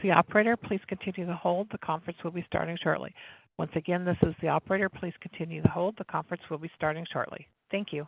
the operator. Please continue to hold. The conference will be starting shortly. Once again, this is the operator. Please continue to hold. The conference will be starting shortly. Thank you.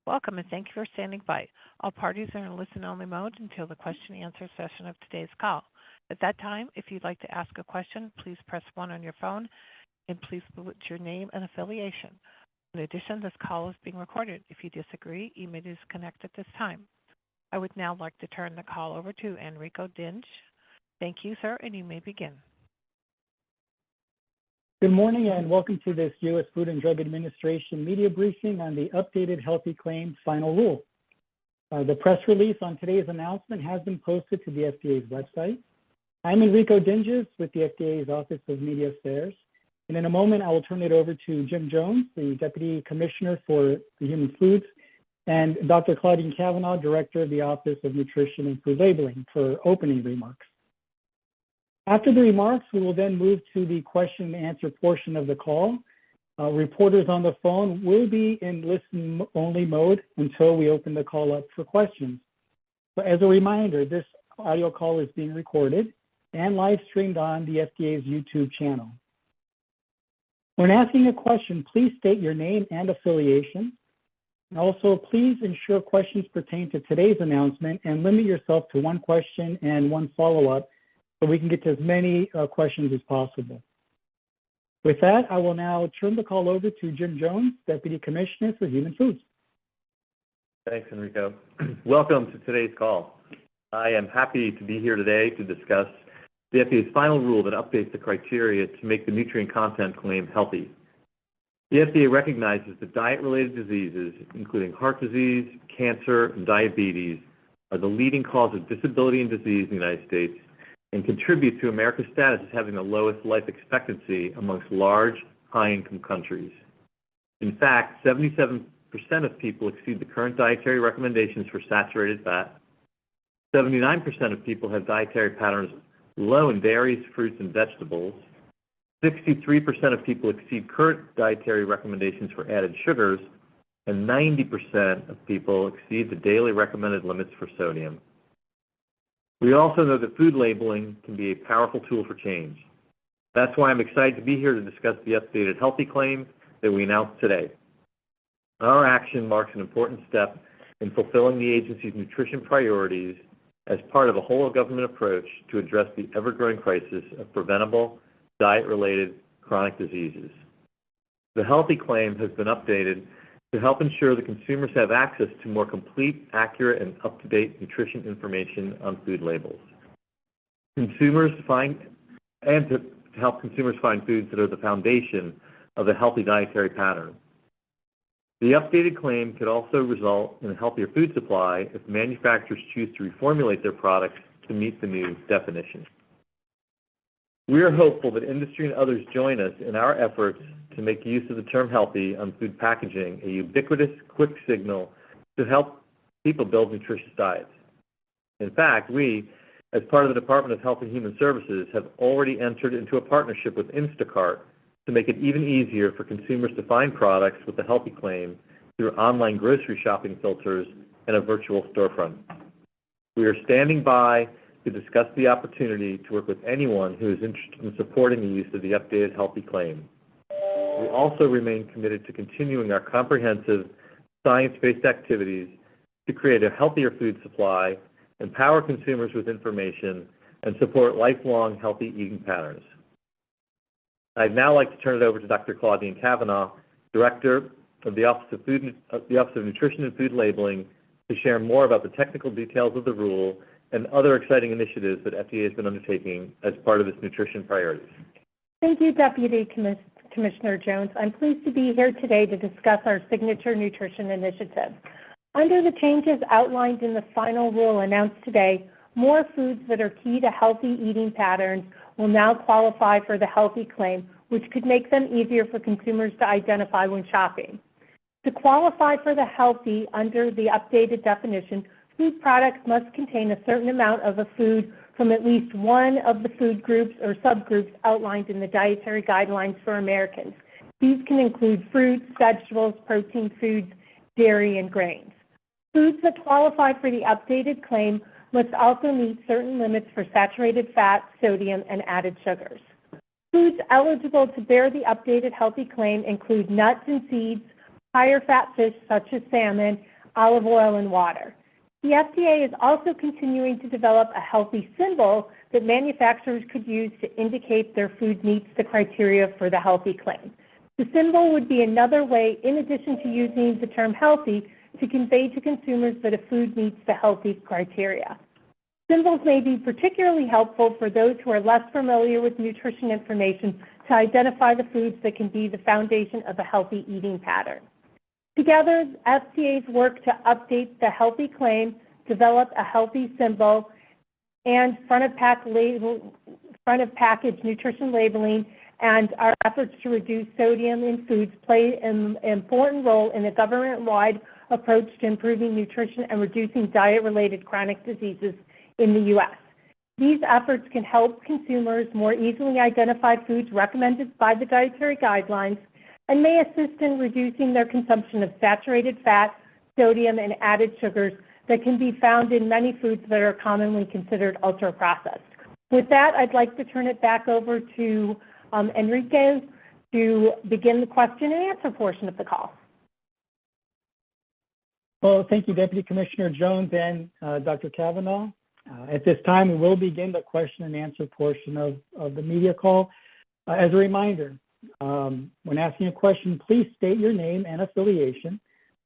Welcome and thank you for standing by. All parties are in listen-only mode until the question-and-answer session of today's call. At that time, if you'd like to ask a question, please press 1 on your phone and please put your name and affiliation. In addition, this call is being recorded. If you disagree, you may disconnect at this time. I would now like to turn the call over to Enrico Dinge. Thank you, sir, and you may begin. Good morning and welcome to this U.S. Food and Drug Administration media briefing on the updated Healthy Claims Final Rule. The press release on today's announcement has been posted to the FDA's website. I'm Enrico Dinge with the FDA's Office of Media Affairs, and in a moment I will turn it over to Jim Jones, the Deputy Commissioner for the Human Foods and Dr. Claudine Kavanaugh, Director of the Office of Nutrition and Food Labeling, for opening remarks. After the remarks, we will then move to the question and answer portion of the call. Reporters on the phone will be in listen-only mode until we open the call up for questions. But as a reminder, this audio call is being recorded and live streamed on the FDA's YouTube channel. When asking a question, please state your name and affiliation. And also, please ensure questions pertain to today's announcement and limit yourself to one question and one follow-up so we can get to as many questions as possible. With that, I will now turn the call over to Jim Jones, Deputy Commissioner for Human Foods. Thanks, Enrico. Welcome to today's call. I am happy to be here today to discuss the FDA's final rule that updates the criteria to make the nutrient content claim healthy. The FDA recognizes that diet-related diseases, including heart disease, cancer, and diabetes, are the leading cause of disability and disease in the United States and contribute to America's status as having the lowest life expectancy amongst large, high-income countries. In fact, 77% of people exceed the current dietary recommendations for saturated fat. 79% of people have dietary patterns low in dairies, fruits, and vegetables. 63% of people exceed current dietary recommendations for added sugars, and 90% of people exceed the daily recommended limits for sodium. We also know that food labeling can be a powerful tool for change. That's why I'm excited to be here to discuss the updated healthy claim that we announced today. Our action marks an important step in fulfilling the agency's nutrition priorities as part of a whole-of-government approach to address the ever-growing crisis of preventable, diet-related chronic diseases. The healthy claim has been updated to help ensure that consumers have access to more complete, accurate, and up-to-date nutrition information on food labels. To help consumers find foods that are the foundation of a healthy dietary pattern. The updated claim could also result in a healthier food supply if manufacturers choose to reformulate their products to meet the new definition. We are hopeful that industry and others join us in our efforts to make use of the term healthy on food packaging, a ubiquitous, quick signal to help people build nutritious diets. In fact, we, as part of the Department of Health and Human Services, have already entered into a partnership with Instacart to make it even easier for consumers to find products with the healthy claim through online grocery shopping filters and a virtual storefront. We are standing by to discuss the opportunity to work with anyone who is interested in supporting the use of the updated healthy claim. We also remain committed to continuing our comprehensive science-based activities to create a healthier food supply, empower consumers with information, and support lifelong healthy eating patterns. I'd now like to turn it over to Dr. Claudine Kavanaugh, Director of the Office of Nutrition and Food Labeling, to share more about the technical details of the rule and other exciting initiatives that FDA has been undertaking as part of its nutrition priorities. Thank you, Deputy Commissioner Jones. I'm pleased to be here today to discuss our signature nutrition initiative. Under the changes outlined in the final rule announced today, more foods that are key to healthy eating patterns will now qualify for the healthy claim, which could make them easier for consumers to identify when shopping. To qualify for the healthy under the updated definition, food products must contain a certain amount of a food from at least one of the food groups or subgroups outlined in the dietary guidelines for Americans. These can include fruits, vegetables, protein foods, dairy, and grains. Foods that qualify for the updated claim must also meet certain limits for saturated fat, sodium, and added sugars. Foods eligible to bear the updated healthy claim include nuts and seeds, higher fat fish such as salmon, olive oil, and water. The FDA is also continuing to develop a healthy symbol that manufacturers could use to indicate their food meets the criteria for the healthy claim. The symbol would be another way, in addition to using the term healthy, to convey to consumers that a food meets the healthy criteria. Symbols may be particularly helpful for those who are less familiar with nutrition information to identify the foods that can be the foundation of a healthy eating pattern. Together, FDA's work to update the healthy claim, develop a healthy symbol, and front of package nutrition labeling, and our efforts to reduce sodium in foods play an important role in the government-wide approach to improving nutrition and reducing diet-related chronic diseases in the U.S. These efforts can help consumers more easily identify foods recommended by the dietary guidelines and may assist in reducing their consumption of saturated fat, sodium, and added sugars that can be found in many foods that are commonly considered ultra-processed. With that, I'd like to turn it back over to Enrique to begin the question and answer portion of the call. Well, thank you, Deputy Commissioner Jones and Dr. Kavanaugh. At this time, we will begin the question and answer portion of the media call. As a reminder, when asking a question, please state your name and affiliation,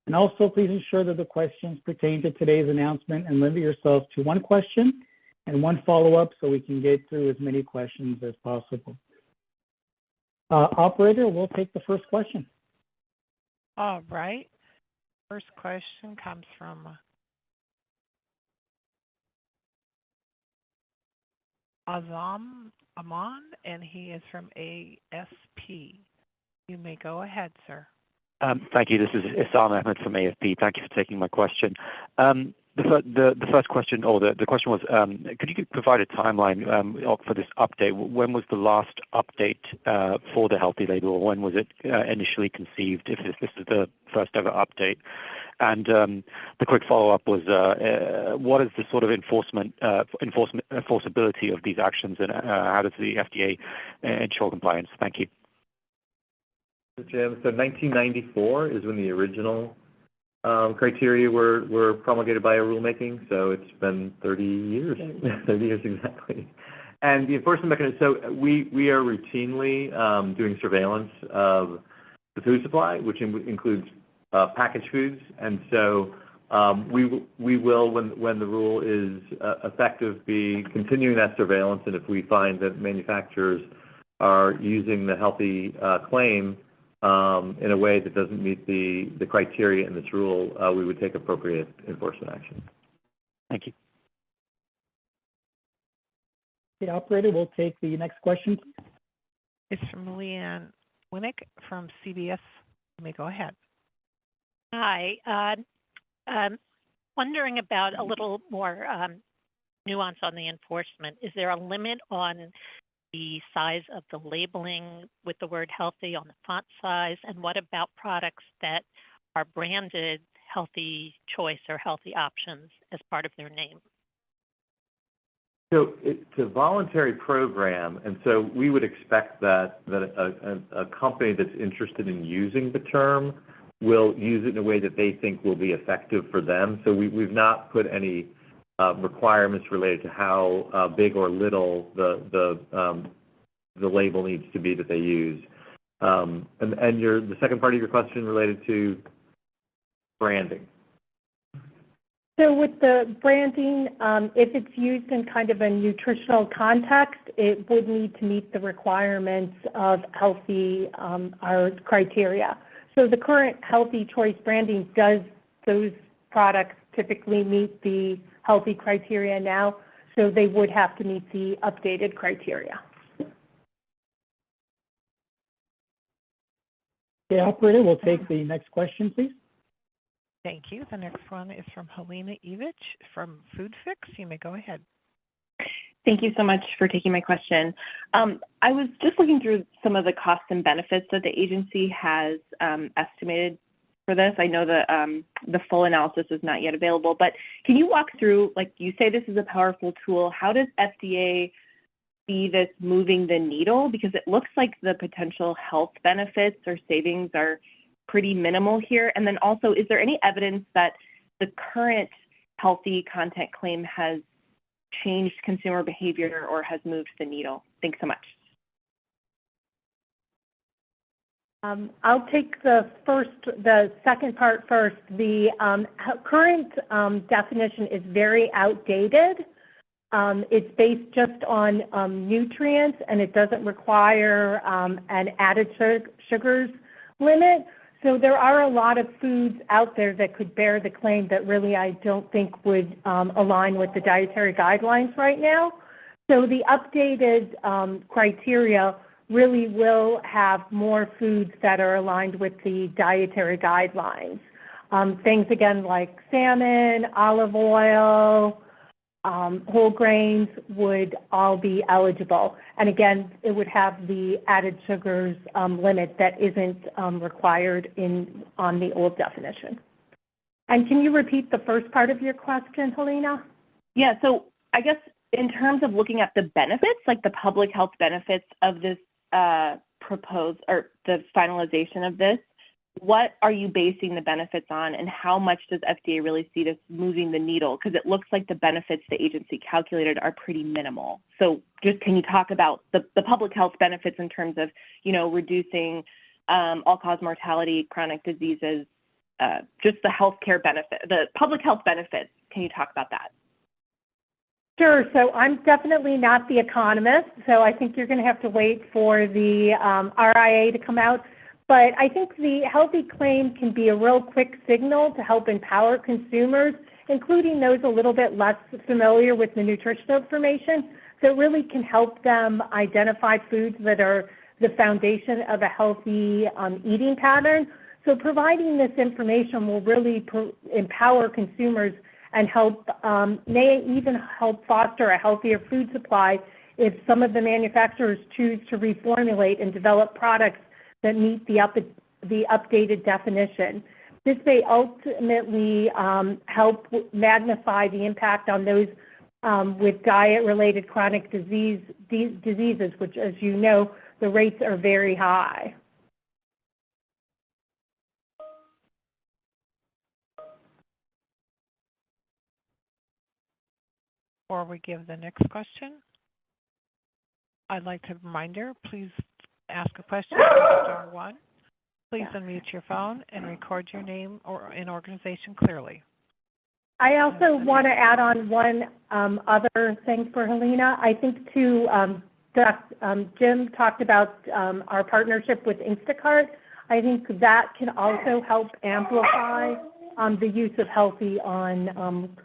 and also please ensure that the questions pertain to today's announcement and limit yourself to one question and one follow-up so we can get through as many questions as possible. Operator, we'll take the first question. All right. First question comes from Azam Aman, and he is from ASP. You may go ahead, sir. Thank you. This is Isam Ahmed from AFP. Thank you for taking my question. The first question, or the question was, could you provide a timeline for this update? When was the last update for the healthy label, or when was it initially conceived, if this is the first ever update? And the quick follow-up was, what is the sort of enforceability of these actions, and how does the FDA ensure compliance? Thank you. Jim, so 1994 is when the original criteria were promulgated by a rulemaking, so it's been 30 years, 30 years exactly. And the enforcement mechanism, so we are routinely doing surveillance of the food supply, which includes packaged foods, and so we will, when the rule is effective, be continuing that surveillance, and if we find that manufacturers are using the healthy claim in a way that doesn't meet the criteria in this rule, we would take appropriate enforcement action. Thank you. The operator will take the next question. It's from Leanne Winnick from CBS. You may go ahead. Hi. Wondering about a little more nuance on the enforcement. Is there a limit on the size of the labeling with the word healthy on the font size? And what about products that are branded healthy choice or healthy options as part of their name? So it's a voluntary program, and so we would expect that a company that's interested in using the term will use it in a way that they think will be effective for them. So we've not put any requirements related to how big or little the label needs to be that they use. And the second part of your question related to branding. So with the branding, if it's used in kind of a nutritional context, it would need to meet the requirements of healthy, our criteria. So the current healthy choice branding, does those products typically meet the healthy criteria now? So they would have to meet the updated criteria. The operator will take the next question, please. Thank you. The next one is from Helena Evich from Food Fix. You may go ahead. Thank you so much for taking my question. I was just looking through some of the costs and benefits that the agency has estimated for this. I know that the full analysis is not yet available, but can you walk through, like you say this is a powerful tool, how does FDA see this moving the needle? Because it looks like the potential health benefits or savings are pretty minimal here. And then also, is there any evidence that the current healthy content claim has changed consumer behavior or has moved the needle? Thanks so much. I'll take the second part first. The current definition is very outdated. It's based just on nutrients, and it doesn't require an added sugars limit. So there are a lot of foods out there that could bear the claim that really I don't think would align with the dietary guidelines right now. So the updated criteria really will have more foods that are aligned with the dietary guidelines. Things, again, like salmon, olive oil, whole grains would all be eligible. And again, it would have the added sugars limit that isn't required on the old definition. And can you repeat the first part of your question, Helena? Yeah, so I guess in terms of looking at the benefits, like the public health benefits of this proposed, or the finalization of this, what are you basing the benefits on, and how much does FDA really see this moving the needle? Because it looks like the benefits the agency calculated are pretty minimal. So just can you talk about the public health benefits in terms of, you know, reducing all-cause mortality, chronic diseases, just the healthcare benefit, the public health benefits? Can you talk about that? Sure. So I'm definitely not the economist, so I think you're going to have to wait for the RIA to come out. But I think the healthy claim can be a real quick signal to help empower consumers, including those a little bit less familiar with the nutritional information. So it really can help them identify foods that are the foundation of a healthy eating pattern. So providing this information will really empower consumers and may even help foster a healthier food supply if some of the manufacturers choose to reformulate and develop products that meet the updated definition. This may ultimately help magnify the impact on those with diet-related chronic diseases, which, as you know, the rates are very high. Before we give the next question, I'd like to remind you, please ask a question, star one. Please unmute your phone and record your name and organization clearly. I also want to add on one other thing for Helena. I think too, Jim talked about our partnership with Instacart. I think that can also help amplify the use of healthy on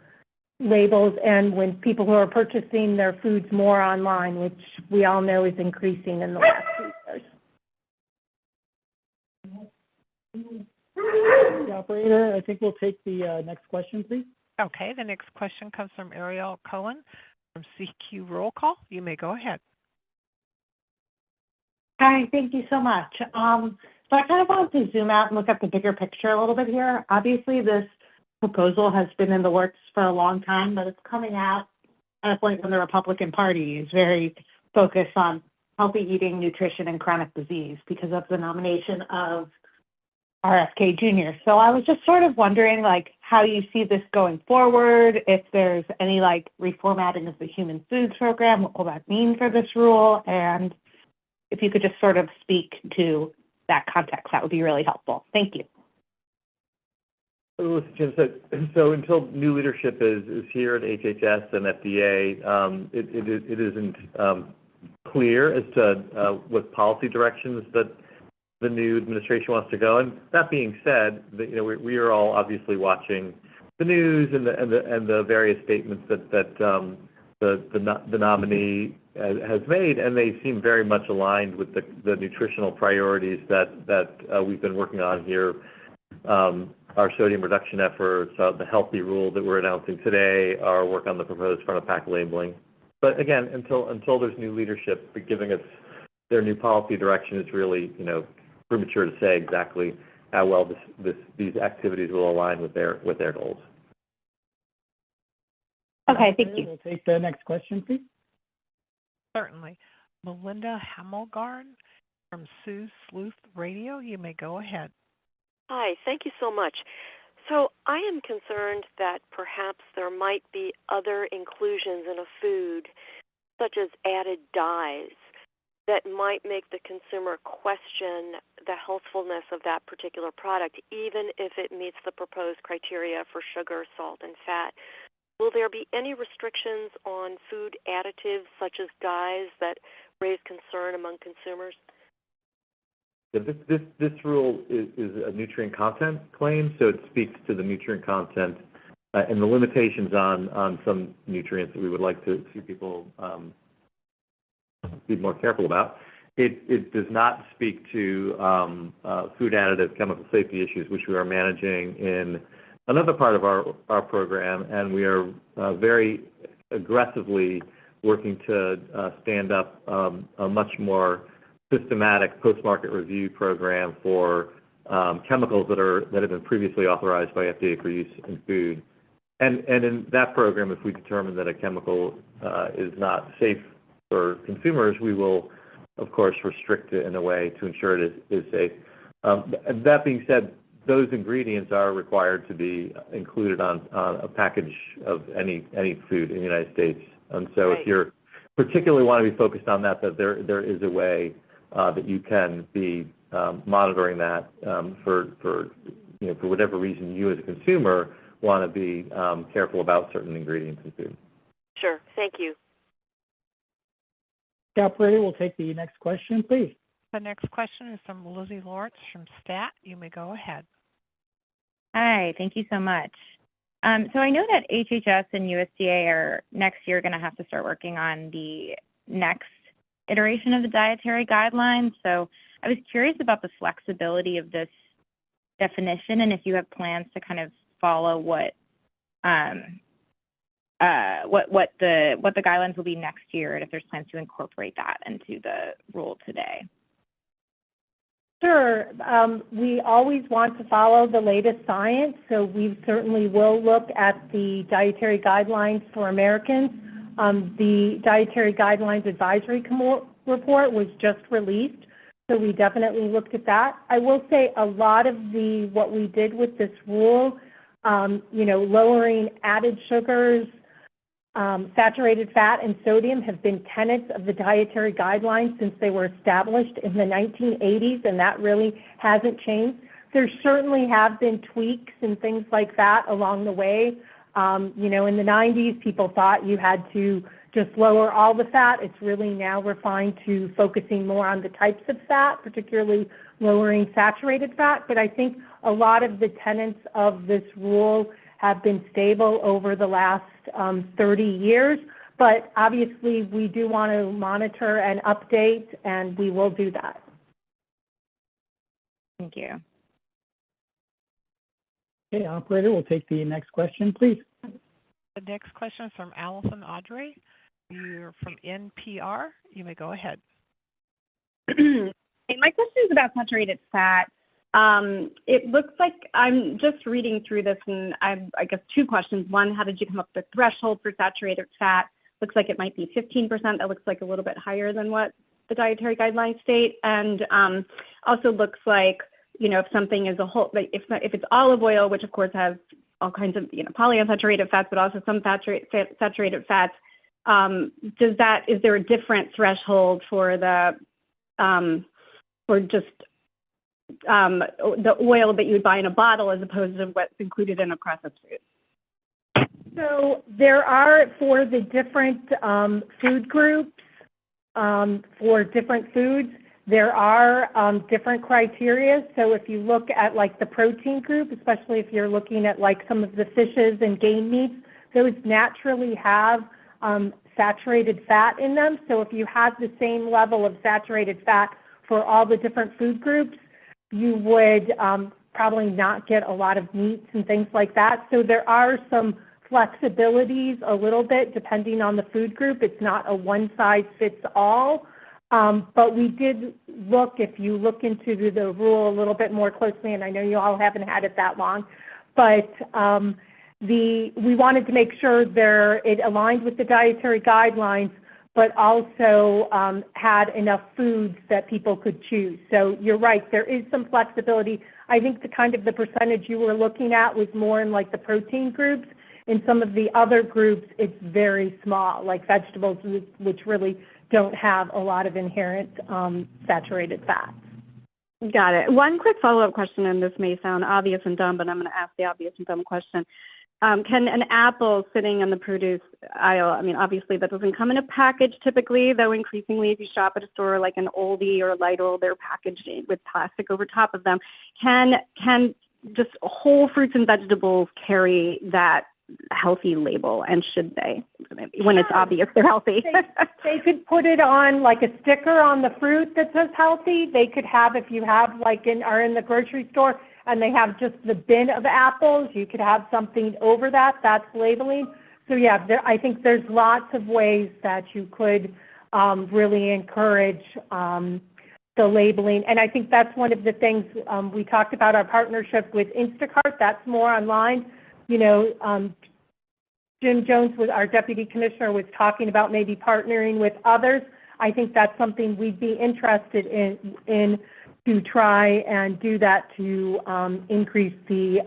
labels, and when people who are purchasing their foods more online, which we all know is increasing in the last few years. Operator, I think we'll take the next question, please. Okay, the next question comes from Ariel Cohen from CQ Roll Call. You may go ahead. Hi, thank you so much. So I kind of want to zoom out and look at the bigger picture a little bit here. Obviously, this proposal has been in the works for a long time, but it's coming out at a point when the Republican Party is very focused on healthy eating, nutrition, and chronic disease because of the nomination of RFK Jr. So I was just sort of wondering, like, how you see this going forward, if there's any, like, reformatting of the Human Foods Program, what will that mean for this rule, and if you could just sort of speak to that context, that would be really helpful. Thank you. Listen, Jim, so until new leadership is here at HHS and FDA, it isn't clear as to what policy directions that the new administration wants to go. And that being said, we are all obviously watching the news and the various statements that the nominee has made, and they seem very much aligned with the nutritional priorities that we've been working on here. Our sodium reduction efforts, the healthy rule that we're announcing today, our work on the proposed front of pack labeling. But again, until there's new leadership giving us their new policy direction, it's really premature to say exactly how well these activities will align with their goals. Okay, thank you. We'll take the next question, please. Certainly. Melinda Hamilgarn from Sioux Sleuth Radio. You may go ahead. Hi, thank you so much. So I am concerned that perhaps there might be other inclusions in a food, such as added dyes, that might make the consumer question the healthfulness of that particular product, even if it meets the proposed criteria for sugar, salt, and fat. Will there be any restrictions on food additives, such as dyes, that raise concern among consumers? This rule is a nutrient content claim, so it speaks to the nutrient content and the limitations on some nutrients that we would like to see people be more careful about. It does not speak to food additive chemical safety issues, which we are managing in another part of our program, and we are very aggressively working to stand up a much more systematic post-market review program for chemicals that have been previously authorized by FDA for use in food. And in that program, if we determine that a chemical is not safe for consumers, we will, of course, restrict it in a way to ensure it is safe. That being said, those ingredients are required to be included on a package of any food in the United States. And so if you're particularly want to be focused on that there is a way that you can be monitoring that for whatever reason you as a consumer want to be careful about certain ingredients in food. Sure. Thank you. Operator, we'll take the next question, please. The next question is from Lizzie Lawrence from STAT. You may go ahead. Hi, thank you so much. So I know that HHS and USDA are next year going to have to start working on the next iteration of the dietary guidelines. So I was curious about the flexibility of this definition and if you have plans to kind of follow what the guidelines will be next year, and if there's plans to incorporate that into the rule today. Sure. We always want to follow the latest science, so we certainly will look at the dietary guidelines for Americans. The Dietary Guidelines Advisory Report was just released, so we definitely looked at that. I will say a lot of what we did with this rule, lowering added sugars, saturated fat, and sodium have been tenets of the dietary guidelines since they were established in the 1980s, and that really hasn't changed. There certainly have been tweaks and things like that along the way. In the 90s, people thought you had to just lower all the fat. It's really now refined to focusing more on the types of fat, particularly lowering saturated fat. But I think a lot of the tenets of this rule have been stable over the last 30 years. But obviously, we do want to monitor and update, and we will do that. Thank you. Okay, operator, we'll take the next question, please. The next question is from Allison Audrey. You're from NPR. You may go ahead. Hey, my question is about saturated fat. It looks like I'm just reading through this, and I guess two questions. One, how did you come up with the threshold for saturated fat? Looks like it might be 15%. That looks like a little bit higher than what the dietary guidelines state. And also looks like, if something is a whole, like if it's olive oil, which of course has all kinds of, polyunsaturated fats, but also some saturated fats, is there a different threshold for the oil that you would buy in a bottle as opposed to what's included in a processed food? So there are, for the different food groups, for different foods, there are different criteria. So if you look at like the protein group, especially if you're looking at like some of the fishes and game meats, those naturally have saturated fat in them. So if you had the same level of saturated fat for all the different food groups, you would probably not get a lot of meats and things like that. So there are some flexibilities a little bit depending on the food group. It's not a one-size-fits-all. But we did look, if you look into the rule a little bit more closely, and I know you all haven't had it that long, but we wanted to make sure it aligned with the dietary guidelines, but also had enough foods that people could choose. So you're right, there is some flexibility. I think the percentage you were looking at was more in like the protein groups. In some of the other groups, it's very small, like vegetables, which really don't have a lot of inherent saturated fats. Got it. One quick follow-up question, and this may sound obvious and dumb, but I'm going to ask the obvious and dumb question. Can an apple sitting in the produce aisle, obviously that doesn't come in a package typically, though increasingly if you shop at a store like an Oldie or a Lidl, they're packaged with plastic over top of them. Can just whole fruits and vegetables carry that healthy label, and should they, when it's obvious they're healthy? They could put it on like a sticker on the fruit that says healthy. They could have, if you have are in the grocery store and they have just the bin of apples, you could have something over that. That's labeling. So yeah, I think there's lots of ways that you could really encourage the labeling. And I think that's one of the things we talked about, our partnership with Instacart. That's more online. You know, Jim Jones, our deputy commissioner, was talking about maybe partnering with others. I think that's something we'd be interested in to try and do that to increase the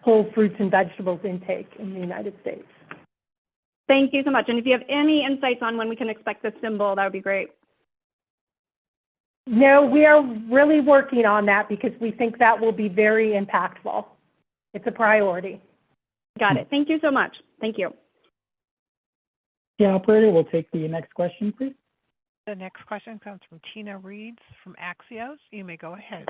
whole fruits and vegetables intake in the United States. Thank you so much. And if you have any insights on when we can expect this symbol, that would be great. No, we are really working on that because we think that will be very impactful. It's a priority. Got it. Thank you so much. Thank you. Yeah, operator, we'll take the next question, please. The next question comes from Tina Reeds from Axios. You may go ahead.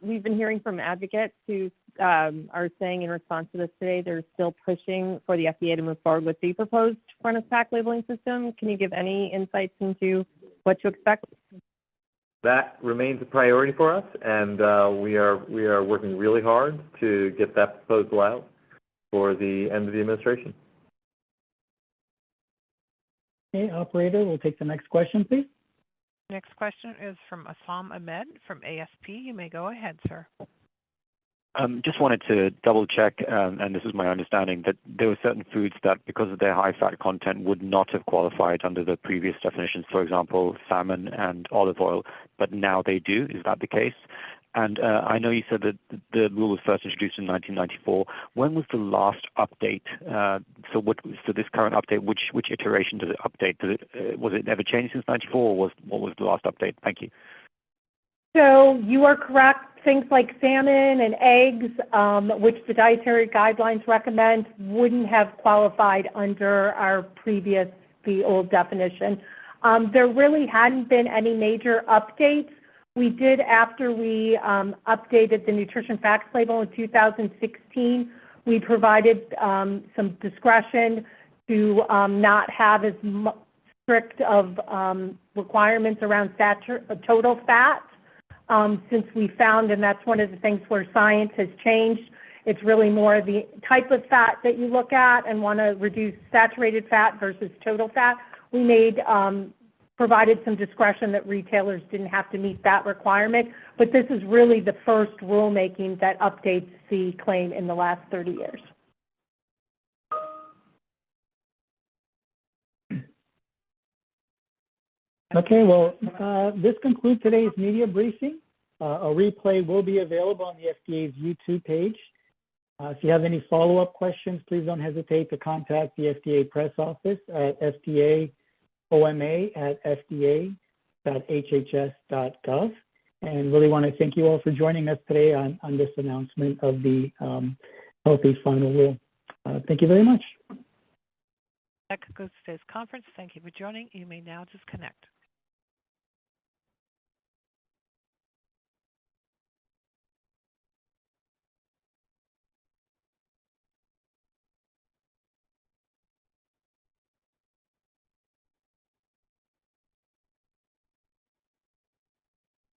We've been hearing from advocates who are saying in response to this today, they're still pushing for the FDA to move forward with the proposed front-of-pack labeling system. Can you give any insights into what to expect? That remains a priority for us, and we are working really hard to get that proposal out for the end of the administration. Okay, operator, we'll take the next question, please. Next question is from Assam Ahmed from ASP. You may go ahead, sir. Just wanted to double check, and this is my understanding, that there were certain foods that, because of their high fat content, would not have qualified under the previous definitions, for example, salmon and olive oil, but now they do. Is that the case? And I know you said that the rule was first introduced in 1994. When was the last update? So this current update, which iteration does it update? Was it ever changed since 94, or what was the last update? Thank you. So you are correct. Things like salmon and eggs, which the dietary guidelines recommend, wouldn't have qualified under the old definition. There really hadn't been any major updates. We did, after we updated the nutrition facts label in 2016, we provided some discretion to not have as strict of requirements around total fat. Since we found, and that's one of the things where science has changed, it's really more the type of fat that you look at and want to reduce saturated fat versus total fat. We provided some discretion that retailers didn't have to meet that requirement, but this is really the first rulemaking that updates the claim in the last 30 years. Okay, well, this concludes today's media briefing. A replay will be available on the FDA's YouTube page. If you have any follow-up questions, please don't hesitate to contact the FDA press office at fdaoma@fda.hhs.gov. And really want to thank you all for joining us today on this announcement of the Healthy Final Rule. Thank you very much. That concludes today's conference. Thank you for joining. You may now disconnect.